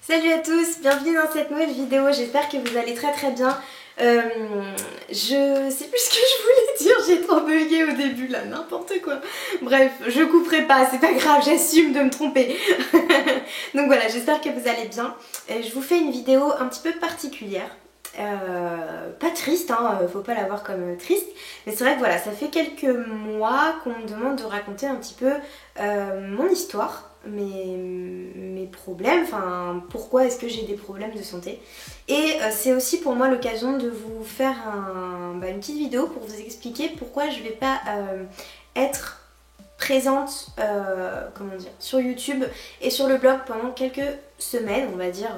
Salut à tous, bienvenue dans cette nouvelle vidéo, j'espère que vous allez très bien. Je sais plus ce que je voulais dire, j'ai trop bugué au début là, n'importe quoi. Bref, je couperai pas, c'est pas grave, j'assume de me tromper. Donc voilà, j'espère que vous allez bien. Je vous fais une vidéo un petit peu particulière. Pas triste, hein, faut pas la voir comme triste, mais c'est vrai que voilà, ça fait quelques mois qu'on me demande de raconter un petit peu mon histoire, mes problèmes, enfin pourquoi est-ce que j'ai des problèmes de santé. Et c'est aussi pour moi l'occasion de vous faire une petite vidéo pour vous expliquer pourquoi je vais pas être présente comment dire, sur YouTube et sur le blog pendant quelques semaines, on va dire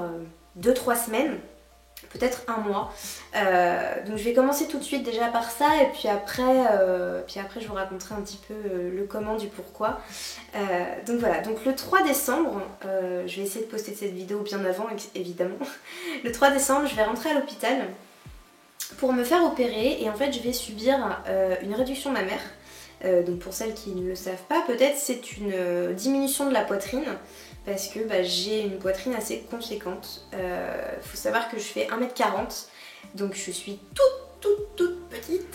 2-3 semaines, peut-être un mois. Donc je vais commencer tout de suite déjà par ça et puis après je vous raconterai un petit peu le comment du pourquoi. Donc voilà, donc le 3 décembre, je vais essayer de poster cette vidéo bien avant évidemment. Le 3 décembre, je vais rentrer à l'hôpital pour me faire opérer et en fait je vais subir une réduction mammaire. Donc pour celles qui ne le savent pas, peut-être c'est une diminution de la poitrine parce que j'ai une poitrine assez conséquente. Faut savoir que je fais 1m40, donc je suis toute petite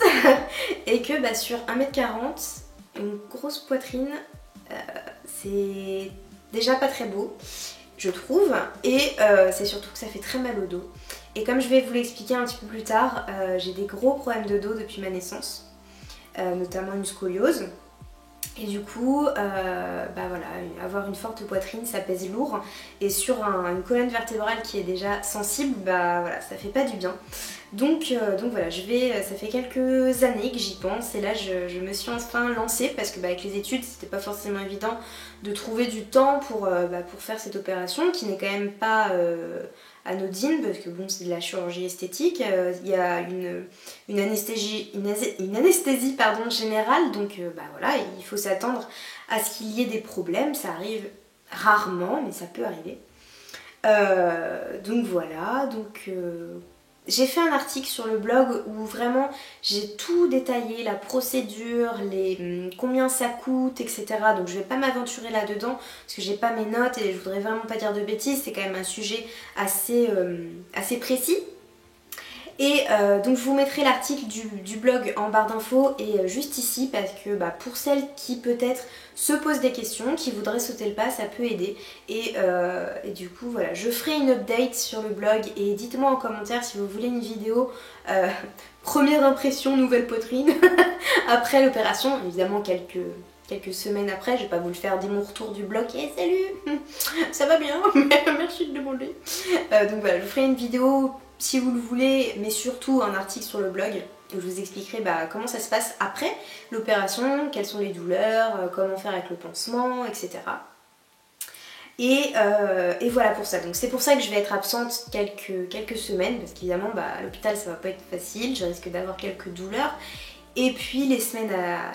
et que sur 1m40, une grosse poitrine, c'est déjà pas très beau, je trouve, et c'est surtout que ça fait très mal au dos. Et comme je vais vous l'expliquer un petit peu plus tard, j'ai des gros problèmes de dos depuis ma naissance. Notamment une scoliose. Et du coup, voilà, avoir une forte poitrine, ça pèse lourd. Et sur une colonne vertébrale qui est déjà sensible, voilà, ça fait pas du bien. Donc voilà, ça fait quelques années que j'y pense. Et là, je me suis enfin lancée parce que avec les études, c'était pas forcément évident de trouver du temps pour faire cette opération qui n'est quand même pas anodine parce que bon, c'est de la chirurgie esthétique. Il y a une anesthésie générale, donc voilà, il faut s'attendre à ce qu'il y ait des problèmes. Ça arrive rarement, mais ça peut arriver. Donc voilà, j'ai fait un article sur le blog où vraiment j'ai tout détaillé, la procédure, combien ça coûte, etc. Donc je vais pas m'aventurer là-dedans parce que j'ai pas mes notes et je voudrais vraiment pas dire de bêtises, c'est quand même un sujet assez précis. Et donc je vous mettrai l'article du blog en barre d'infos et juste ici parce que pour celles qui peut-être se posent des questions, qui voudraient sauter le pas, ça peut aider. Et du coup voilà, je ferai une update sur le blog et dites-moi en commentaire si vous voulez une vidéo première impression, nouvelle poitrine après l'opération, évidemment quelques semaines après, je vais pas vous le faire dès mon retour du blog. Et salut, ça va bien, merci de demander. Donc voilà, je vous ferai une vidéo si vous le voulez, mais surtout un article sur le blog où je vous expliquerai comment ça se passe après l'opération, quelles sont les douleurs, comment faire avec le pansement, etc. Et voilà pour ça. Donc c'est pour ça que je vais être absente quelques semaines, parce qu'évidemment à l'hôpital ça va pas être facile, je risque d'avoir quelques douleurs. Et puis les semaines à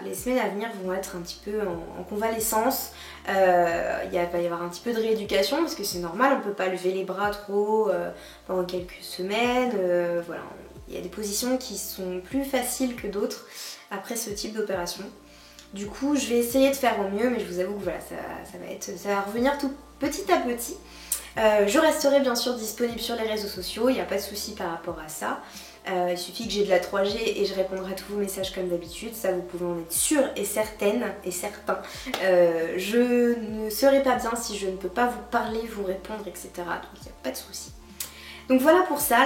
venir vont être un petit peu en convalescence. Il va y avoir un petit peu de rééducation parce que c'est normal, on ne peut pas lever les bras trop pendant quelques semaines. Voilà, il y a des positions qui sont plus faciles que d'autres après ce type d'opération. Du coup, je vais essayer de faire au mieux, mais je vous avoue que voilà, ça va revenir tout petit à petit. Je resterai bien sûr disponible sur les réseaux sociaux, il n'y a pas de souci par rapport à ça. Il suffit que j'ai de la 3G et je répondrai à tous vos messages comme d'habitude, ça vous pouvez en être sûr et certaine et certain. Je ne serai pas bien si je ne peux pas vous parler, vous répondre, etc. Donc il n'y a pas de souci. Donc voilà pour ça,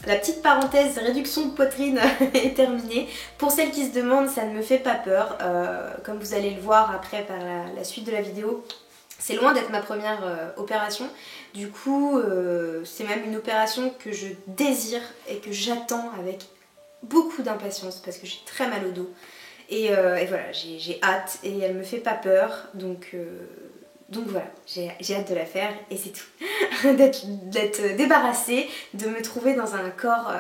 la petite parenthèse réduction de poitrine est terminée. Pour celles qui se demandent, ça ne me fait pas peur. Comme vous allez le voir après par la suite de la vidéo, c'est loin d'être ma première opération. Du coup, c'est même une opération que je désire et que j'attends avec beaucoup d'impatience parce que j'ai très mal au dos. Et voilà, j'ai hâte et elle me fait pas peur. Donc voilà, j'ai hâte de la faire et c'est tout. d'être débarrassée, de me trouver dans un corps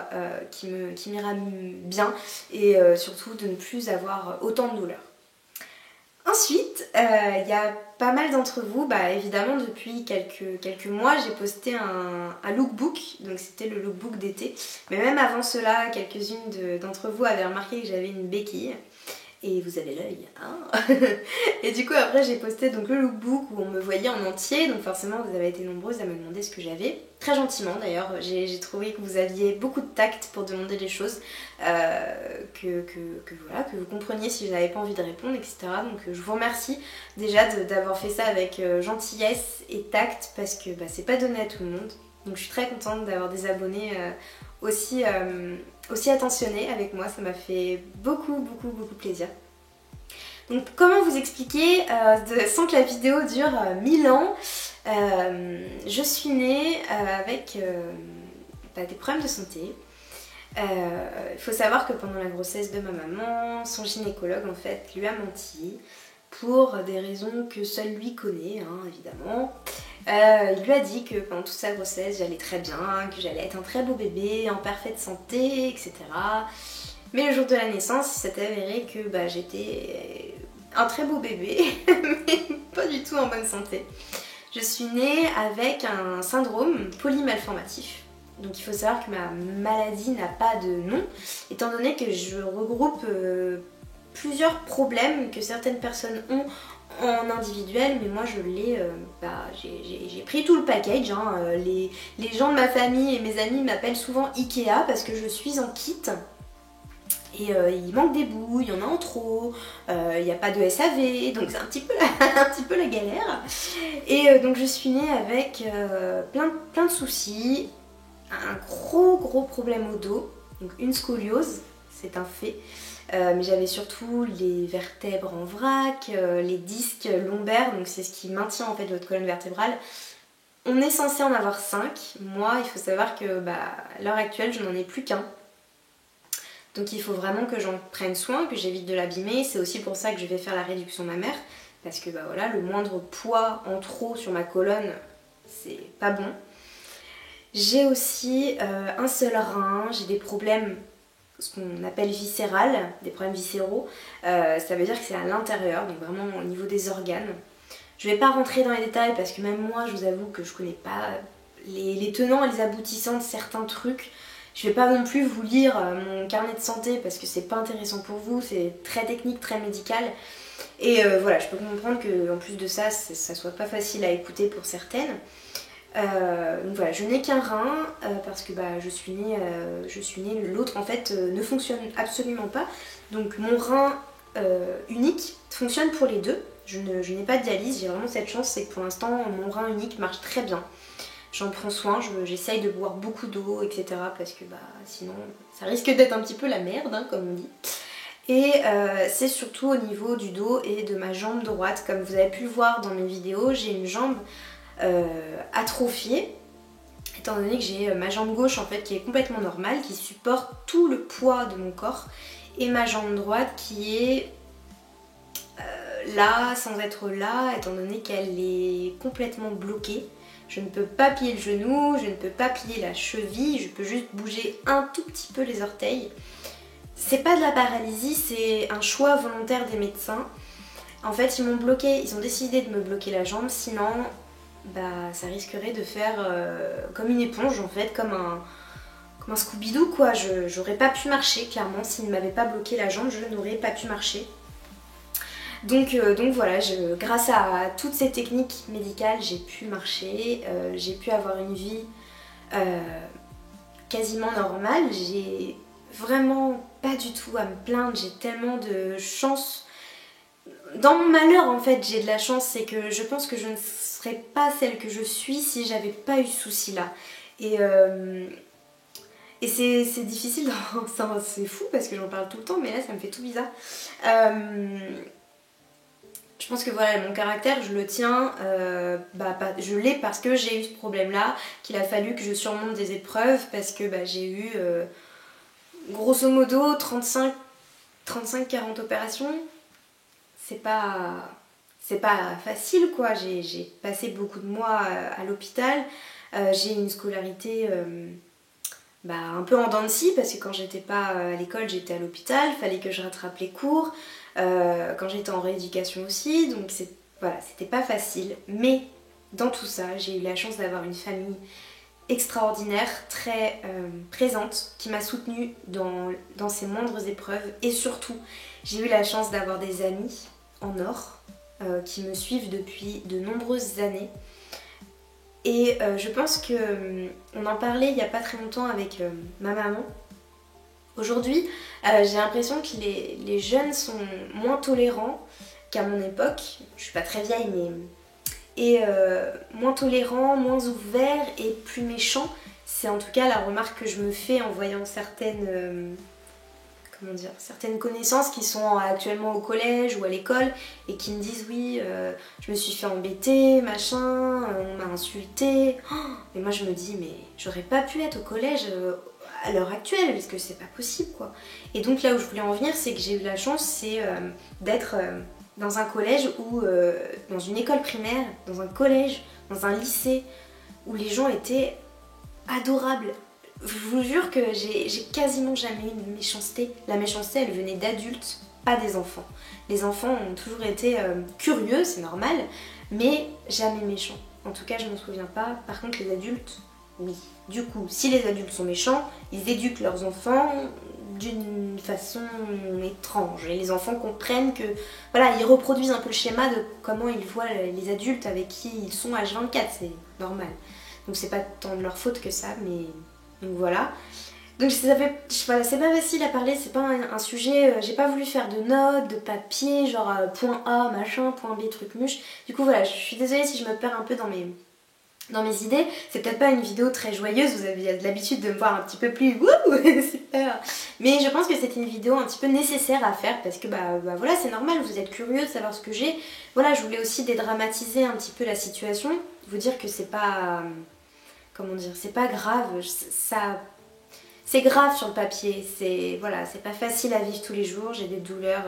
qui m'ira bien et surtout de ne plus avoir autant de douleurs. Ensuite, il y a pas mal d'entre vous, évidemment depuis quelques mois j'ai posté un lookbook, donc c'était le lookbook d'été, mais même avant cela, quelques-unes d'entre vous avaient remarqué que j'avais une béquille. Et vous avez l'œil, hein. Et du coup après j'ai posté donc le lookbook où on me voyait en entier, donc forcément vous avez été nombreuses à me demander ce que j'avais. Très gentiment d'ailleurs, j'ai trouvé que vous aviez beaucoup de tact pour demander des choses, voilà, que vous compreniez si je n'avais pas envie de répondre, etc. Donc je vous remercie déjà d'avoir fait ça avec gentillesse et tact, parce que bah, c'est pas donné à tout le monde. Donc je suis très contente d'avoir des abonnés aussi attentionnés avec moi, ça m'a fait beaucoup plaisir. Donc comment vous expliquer sans que la vidéo dure 1000 ans, je suis née avec des problèmes de santé. Il faut savoir que pendant la grossesse de ma maman, son gynécologue en fait lui a menti pour des raisons que seul lui connaît, hein, évidemment. Il lui a dit que pendant toute sa grossesse j'allais très bien, que j'allais être un très beau bébé, en parfaite santé, etc. Mais le jour de la naissance, il s'est avéré que bah, j'étais un très beau bébé, mais pas du tout en bonne santé. Je suis née avec un syndrome polymalformatif. Donc il faut savoir que ma maladie n'a pas de nom, étant donné que je regroupe plusieurs problèmes que certaines personnes ont en individuel, mais moi je l'ai, j'ai pris tout le package, hein. Les gens de ma famille et mes amis m'appellent souvent Ikea parce que je suis en kit. Et il manque des bouts, il y en a en trop, il n'y a pas de SAV, donc c'est un petit peu la galère. Et donc je suis née avec plein de soucis, un gros problème au dos, donc une scoliose, c'est un fait. Mais j'avais surtout les vertèbres en vrac, les disques lombaires, donc c'est ce qui maintient en fait votre colonne vertébrale. On est censé en avoir 5, moi il faut savoir que à l'heure actuelle je n'en ai plus qu'un. Donc il faut vraiment que j'en prenne soin, que j'évite de l'abîmer. C'est aussi pour ça que je vais faire la réduction mammaire, parce que voilà, le moindre poids en trop sur ma colonne, c'est pas bon. J'ai aussi un seul rein, j'ai des problèmes, ce qu'on appelle viscéral, des problèmes viscéraux. Ça veut dire que c'est à l'intérieur, donc vraiment au niveau des organes. Je vais pas rentrer dans les détails parce que même moi, je vous avoue que je connais pas les tenants et les aboutissants de certains trucs. Je vais pas non plus vous lire mon carnet de santé parce que c'est pas intéressant pour vous, c'est très technique, très médical. Et voilà, je peux comprendre qu'en plus de ça, ça soit pas facile à écouter pour certaines. Donc voilà, je n'ai qu'un rein parce que je suis née, l'autre en fait ne fonctionne absolument pas. Donc mon rein unique fonctionne pour les deux. Je n'ai pas de dialyse, j'ai vraiment cette chance, c'est que pour l'instant mon rein unique marche très bien. J'en prends soin, j'essaye de boire beaucoup d'eau, etc. parce que sinon ça risque d'être un petit peu la merde, hein, comme on dit. Et c'est surtout au niveau du dos et de ma jambe droite. Comme vous avez pu le voir dans mes vidéos, j'ai une jambe atrophiée, étant donné que j'ai ma jambe gauche en fait qui est complètement normale, qui supporte tout le poids de mon corps, et ma jambe droite qui est là sans être là, étant donné qu'elle est complètement bloquée. Je ne peux pas plier le genou, je ne peux pas plier la cheville, je peux juste bouger un tout petit peu les orteils. C'est pas de la paralysie, c'est un choix volontaire des médecins. En fait, ils m'ont bloqué, ils ont décidé de me bloquer la jambe, sinon ça risquerait de faire comme une éponge en fait, comme un Scooby-Doo quoi. J'aurais pas pu marcher, clairement, s'ils ne m'avaient pas bloqué la jambe, je n'aurais pas pu marcher. Donc voilà, grâce à toutes ces techniques médicales, j'ai pu marcher, j'ai pu avoir une vie quasiment normale. J'ai vraiment pas du tout à me plaindre, j'ai tellement de chance. Dans mon malheur en fait, j'ai de la chance, c'est que je pense que je ne serais pas celle que je suis si j'avais pas eu ce souci là. Et c'est difficile, c'est fou parce que j'en parle tout le temps, mais là ça me fait tout bizarre. Je pense que voilà, mon caractère, je le tiens, je l'ai parce que j'ai eu ce problème-là, qu'il a fallu que je surmonte des épreuves, parce que j'ai eu grosso modo 35-40 opérations. C'est pas facile quoi, j'ai passé beaucoup de mois à l'hôpital, j'ai une scolarité un peu en dents de scie, parce que quand j'étais pas à l'école, j'étais à l'hôpital, fallait que je rattrape les cours. Quand j'étais en rééducation aussi, donc c'était pas facile, mais dans tout ça j'ai eu la chance d'avoir une famille extraordinaire, très présente, qui m'a soutenue dans ses moindres épreuves. Et surtout, j'ai eu la chance d'avoir des amis en or qui me suivent depuis de nombreuses années. Et je pense que on en parlait il n'y a pas très longtemps avec ma maman. Aujourd'hui, j'ai l'impression que les jeunes sont moins tolérants qu'à mon époque. Je suis pas très vieille, mais... Et moins tolérants, moins ouverts et plus méchants. C'est en tout cas la remarque que je me fais en voyant certaines... comment dire, certaines connaissances qui sont actuellement au collège ou à l'école et qui me disent oui, je me suis fait embêter, machin, on m'a insulté. Et moi je me dis mais j'aurais pas pu être au collège à l'heure actuelle parce que c'est pas possible quoi. Et donc là où je voulais en venir, c'est que j'ai eu la chance, c'est d'être dans un collège ou dans une école primaire, dans un collège, dans un lycée où les gens étaient adorables. Je vous jure que j'ai quasiment jamais eu de méchanceté. La méchanceté, elle venait d'adultes, pas des enfants. Les enfants ont toujours été curieux, c'est normal, mais jamais méchants. En tout cas, je m'en souviens pas. Par contre, les adultes, oui. Du coup, si les adultes sont méchants, ils éduquent leurs enfants d'une façon étrange. Et les enfants comprennent que, voilà, ils reproduisent un peu le schéma de comment ils voient les adultes avec qui ils sont H24, c'est normal. Donc c'est pas tant de leur faute que ça, mais... Donc voilà. Donc ça fait, voilà, c'est pas facile à parler, c'est pas un sujet, j'ai pas voulu faire de notes, de papier, genre point A, machin, point B, truc muche. Du coup voilà, je suis désolée si je me perds un peu dans mes idées. C'est peut-être pas une vidéo très joyeuse, vous avez l'habitude de me voir un petit peu plus wouh, super. Mais je pense que c'était une vidéo un petit peu nécessaire à faire parce que bah voilà, c'est normal, vous êtes curieux de savoir ce que j'ai. Voilà, je voulais aussi dédramatiser un petit peu la situation, vous dire que c'est pas... comment dire, c'est pas grave, c'est grave sur le papier, c'est voilà, c'est pas facile à vivre tous les jours, j'ai des douleurs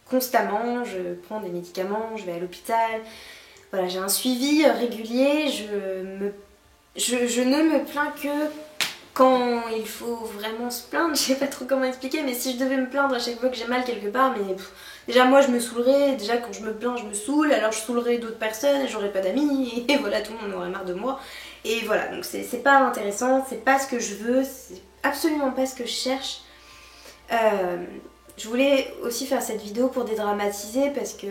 constamment, je prends des médicaments, je vais à l'hôpital, voilà, j'ai un suivi régulier, je ne me plains que quand il faut vraiment se plaindre, je sais pas trop comment expliquer, mais si je devais me plaindre à chaque fois que j'ai mal quelque part, mais déjà moi je me saoulerais, déjà quand je me plains je me saoule, alors je saoulerais d'autres personnes et j'aurais pas d'amis, et voilà, tout le monde aurait marre de moi. Et voilà, donc c'est pas intéressant, c'est pas ce que je veux, c'est absolument pas ce que je cherche. Je voulais aussi faire cette vidéo pour dédramatiser parce que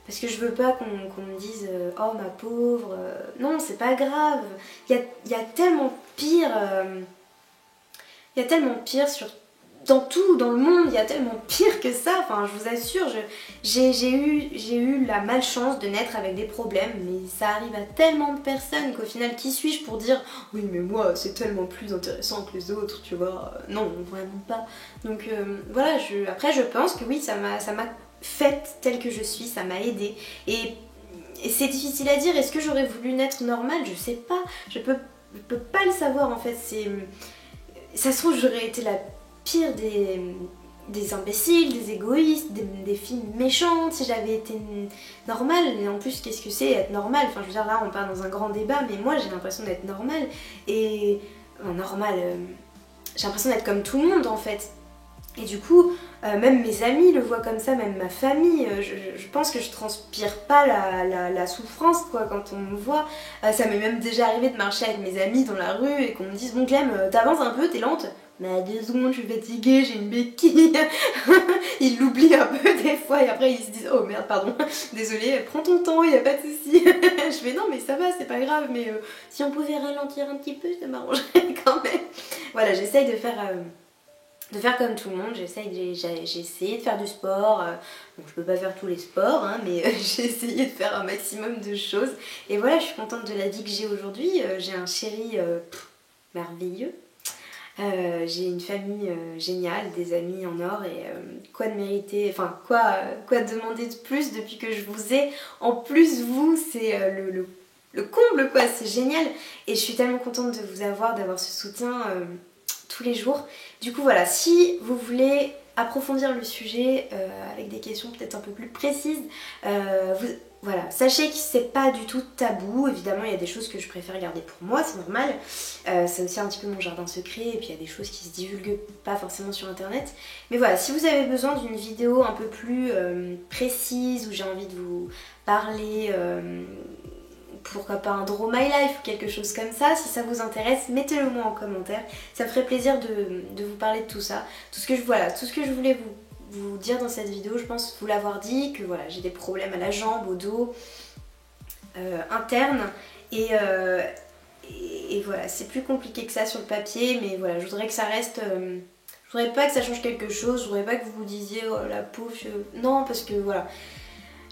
je veux pas qu'on me dise oh ma pauvre, non c'est pas grave, il y a tellement pire, il y a tellement pire dans tout, dans le monde, il y a tellement pire que ça, enfin je vous assure, j'ai eu la malchance de naître avec des problèmes, mais ça arrive à tellement de personnes qu'au final qui suis-je pour dire oui mais moi c'est tellement plus intéressant que les autres, tu vois, non vraiment pas. Donc voilà, après je pense que oui ça m'a faite telle que je suis, ça m'a aidée et c'est difficile à dire, est-ce que j'aurais voulu naître normale, je sais pas, je peux pas le savoir en fait, ça se trouve j'aurais été la pire des imbéciles, des égoïstes, des filles méchantes si j'avais été normale. Et en plus, qu'est-ce que c'est être normale? Enfin, je veux dire, là, on part dans un grand débat, mais moi, j'ai l'impression d'être normale. Et... Enfin, normale... j'ai l'impression d'être comme tout le monde, en fait. Et du coup, même mes amis le voient comme ça, même ma famille, je pense que je transpire pas la souffrance quoi quand on me voit. Ça m'est même déjà arrivé de marcher avec mes amis dans la rue et qu'on me dise bon Clem, t'avances un peu, t'es lente. Mais 2 secondes, je suis fatiguée, j'ai une béquille. Ils l'oublient un peu des fois et après ils se disent oh merde pardon, désolée, prends ton temps, y a pas de souci. Je fais non mais ça va, c'est pas grave, mais si on pouvait ralentir un petit peu, ça m'arrangerait quand même. Voilà, j'essaye de faire comme tout le monde, j'ai essayé de faire du sport, donc je peux pas faire tous les sports, hein, mais j'ai essayé de faire un maximum de choses. Et voilà, je suis contente de la vie que j'ai aujourd'hui, j'ai un chéri merveilleux, j'ai une famille géniale, des amis en or et quoi de mériter, enfin quoi demander de plus depuis que je vous ai. En plus vous, c'est le comble quoi, c'est génial et je suis tellement contente de vous avoir, d'avoir ce soutien tous les jours. Du coup voilà, si vous voulez approfondir le sujet avec des questions peut-être un peu plus précises, voilà, sachez que c'est pas du tout tabou. Évidemment il y a des choses que je préfère garder pour moi, c'est normal, c'est aussi un petit peu mon jardin secret et puis il y a des choses qui se divulguent pas forcément sur internet. Mais voilà, si vous avez besoin d'une vidéo un peu plus précise où j'ai envie de vous parler pourquoi pas un Draw My Life ou quelque chose comme ça. Si ça vous intéresse, mettez-le moi en commentaire. Ça me ferait plaisir de vous parler de tout ça. Tout ce que je voulais vous dire dans cette vidéo, je pense vous l'avoir dit, que voilà, j'ai des problèmes à la jambe, au dos, interne. Et voilà, c'est plus compliqué que ça sur le papier, mais voilà, je voudrais que ça reste... je voudrais pas que ça change quelque chose, je voudrais pas que vous vous disiez oh la pauvre, non, parce que voilà.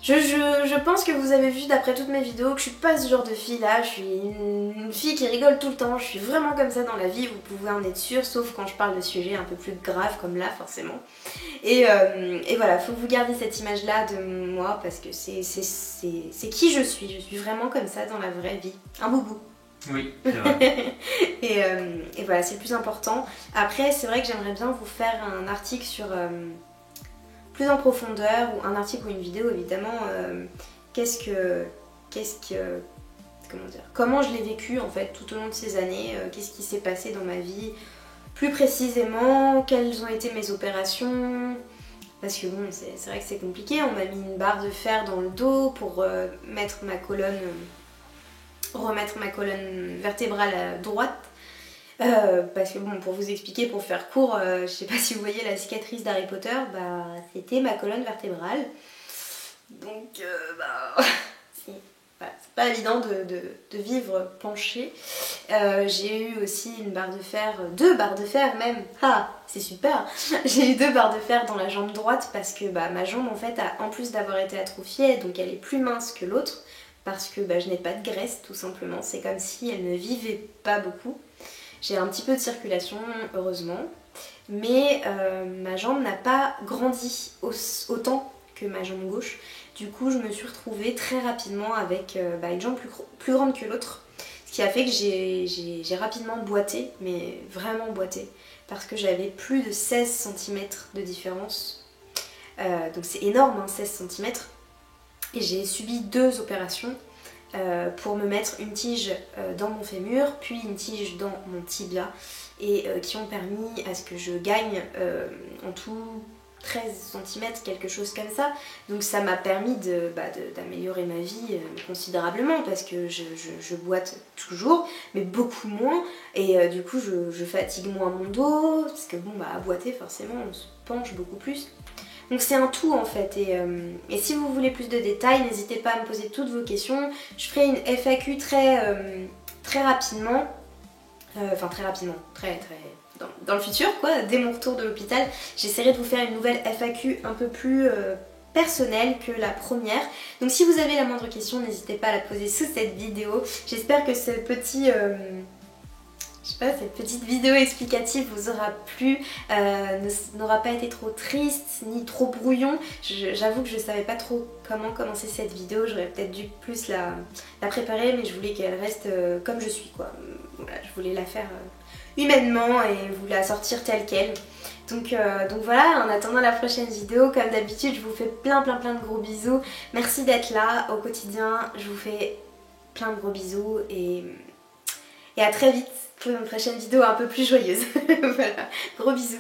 Je pense que vous avez vu d'après toutes mes vidéos que je suis pas ce genre de fille là, je suis une fille qui rigole tout le temps, je suis vraiment comme ça dans la vie, vous pouvez en être sûr, sauf quand je parle de sujets un peu plus graves comme là forcément. Et voilà, faut que vous gardiez cette image là de moi parce que c'est qui je suis vraiment comme ça dans la vraie vie, un boubou. Oui, c'est vrai. et voilà, c'est le plus important. Après, c'est vrai que j'aimerais bien vous faire un article sur... plus en profondeur, ou un article ou une vidéo évidemment, comment je l'ai vécu en fait tout au long de ces années, qu'est-ce qui s'est passé dans ma vie, plus précisément, quelles ont été mes opérations, parce que bon, c'est vrai que c'est compliqué, on m'a mis une barre de fer dans le dos pour remettre ma colonne vertébrale à droite. Parce que bon, pour vous expliquer, pour faire court, je sais pas si vous voyez la cicatrice d'Harry Potter, bah c'était ma colonne vertébrale. Donc c'est pas évident de vivre penché. J'ai eu aussi une barre de fer, 2 barres de fer même, ah c'est super. J'ai eu 2 barres de fer dans la jambe droite parce que bah, ma jambe en fait, en plus d'avoir été atrophiée, donc elle est plus mince que l'autre, parce que bah, je n'ai pas de graisse tout simplement, c'est comme si elle ne vivait pas beaucoup. J'ai un petit peu de circulation, heureusement, mais ma jambe n'a pas grandi autant que ma jambe gauche. Du coup, je me suis retrouvée très rapidement avec une jambe plus grande que l'autre, ce qui a fait que j'ai rapidement boité, mais vraiment boité, parce que j'avais plus de 16 cm de différence. Donc c'est énorme, hein, 16 cm. Et j'ai subi 2 opérations. Pour me mettre une tige dans mon fémur, puis une tige dans mon tibia, et qui ont permis à ce que je gagne en tout 13 cm, quelque chose comme ça. Donc ça m'a permis d'améliorer ma vie considérablement, parce que je boite toujours, mais beaucoup moins, et du coup je fatigue moins mon dos, parce que bon, à boiter forcément on se penche beaucoup plus. Donc c'est un tout en fait, et si vous voulez plus de détails, n'hésitez pas à me poser toutes vos questions. Je ferai une FAQ très rapidement, dans le futur quoi, dès mon retour de l'hôpital. J'essaierai de vous faire une nouvelle FAQ un peu plus personnelle que la première. Donc si vous avez la moindre question, n'hésitez pas à la poser sous cette vidéo. J'espère que ce petit... cette petite vidéo explicative vous aura plu, n'aura pas été trop triste ni trop brouillon. J'avoue que je savais pas trop comment commencer cette vidéo, j'aurais peut-être dû plus la préparer, mais je voulais qu'elle reste comme je suis quoi. Voilà, je voulais la faire humainement et vous la sortir telle qu'elle. Donc voilà, en attendant la prochaine vidéo, comme d'habitude, je vous fais plein de gros bisous. Merci d'être là au quotidien, je vous fais plein de gros bisous et à très vite pour une prochaine vidéo un peu plus joyeuse. Voilà, gros bisous.